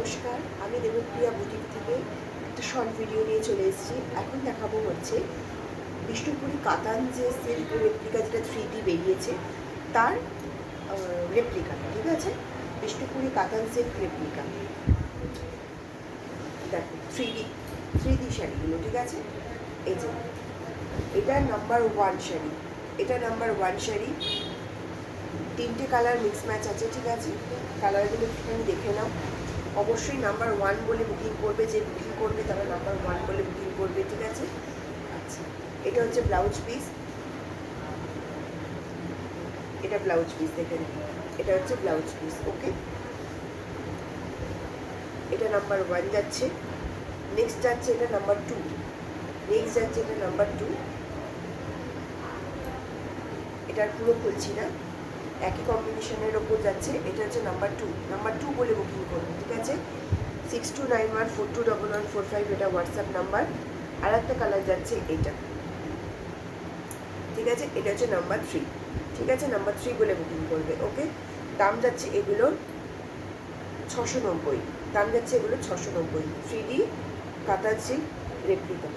নমস্কার, আমি দেবপ্রিয়া বুটিক থেকে একটা শর্ট ভিডিও নিয়ে চলে এসেছি। এখন দেখাবো হচ্ছে বিষ্ণুপুরি কাতান যে সিল্ক রেপ্লিকা, যেটা 3D বেরিয়েছে তার রেপ্লিকাটা। ঠিক আছে, বিষ্ণুপুরি কাতান সিল্ক রেপ্লিকা। দেখো 3D শাড়িগুলো, ঠিক আছে। এই যে এটা নাম্বার 1 শাড়ি, এটা নাম্বার 1 শাড়ি। 3টে কালার মিক্স ম্যাচ আছে, ঠিক আছে। কালারগুলো একটুখানি দেখে নাও। অবশ্যই নাম্বার 1 বলে বুকিং করবে, যে বুকিং করবে তারা নাম্বার 1 বলে বুকিং করবে, ঠিক আছে। আচ্ছা, এটা হচ্ছে ব্লাউজ পিস, এটা ব্লাউজ পিস দেখে নিন, এটা হচ্ছে ব্লাউজ পিস। ওকে, এটা নাম্বার 1 যাচ্ছে। নেক্সট যাচ্ছে এটা নাম্বার 2, নেক্সট যাচ্ছে এটা নাম্বার 2। এটার পুরো খুলছি না, একই কম্বিনেশনের ওপর যাচ্ছে। এটা হচ্ছে নাম্বার 2 বলে বুকিং করবে, ঠিক আছে। 6291421145 এটা হোয়াটসঅ্যাপ নাম্বার। আর একটা কালার যাচ্ছে এটা, ঠিক আছে। এটা হচ্ছে নাম্বার 3, ঠিক আছে। নাম্বার 3 বলে বুকিং করবে। ওকে, দাম যাচ্ছে এগুলোর 690, দাম যাচ্ছে এগুলো 690। 3D কাতান সিল্ক রেপ্লিকা।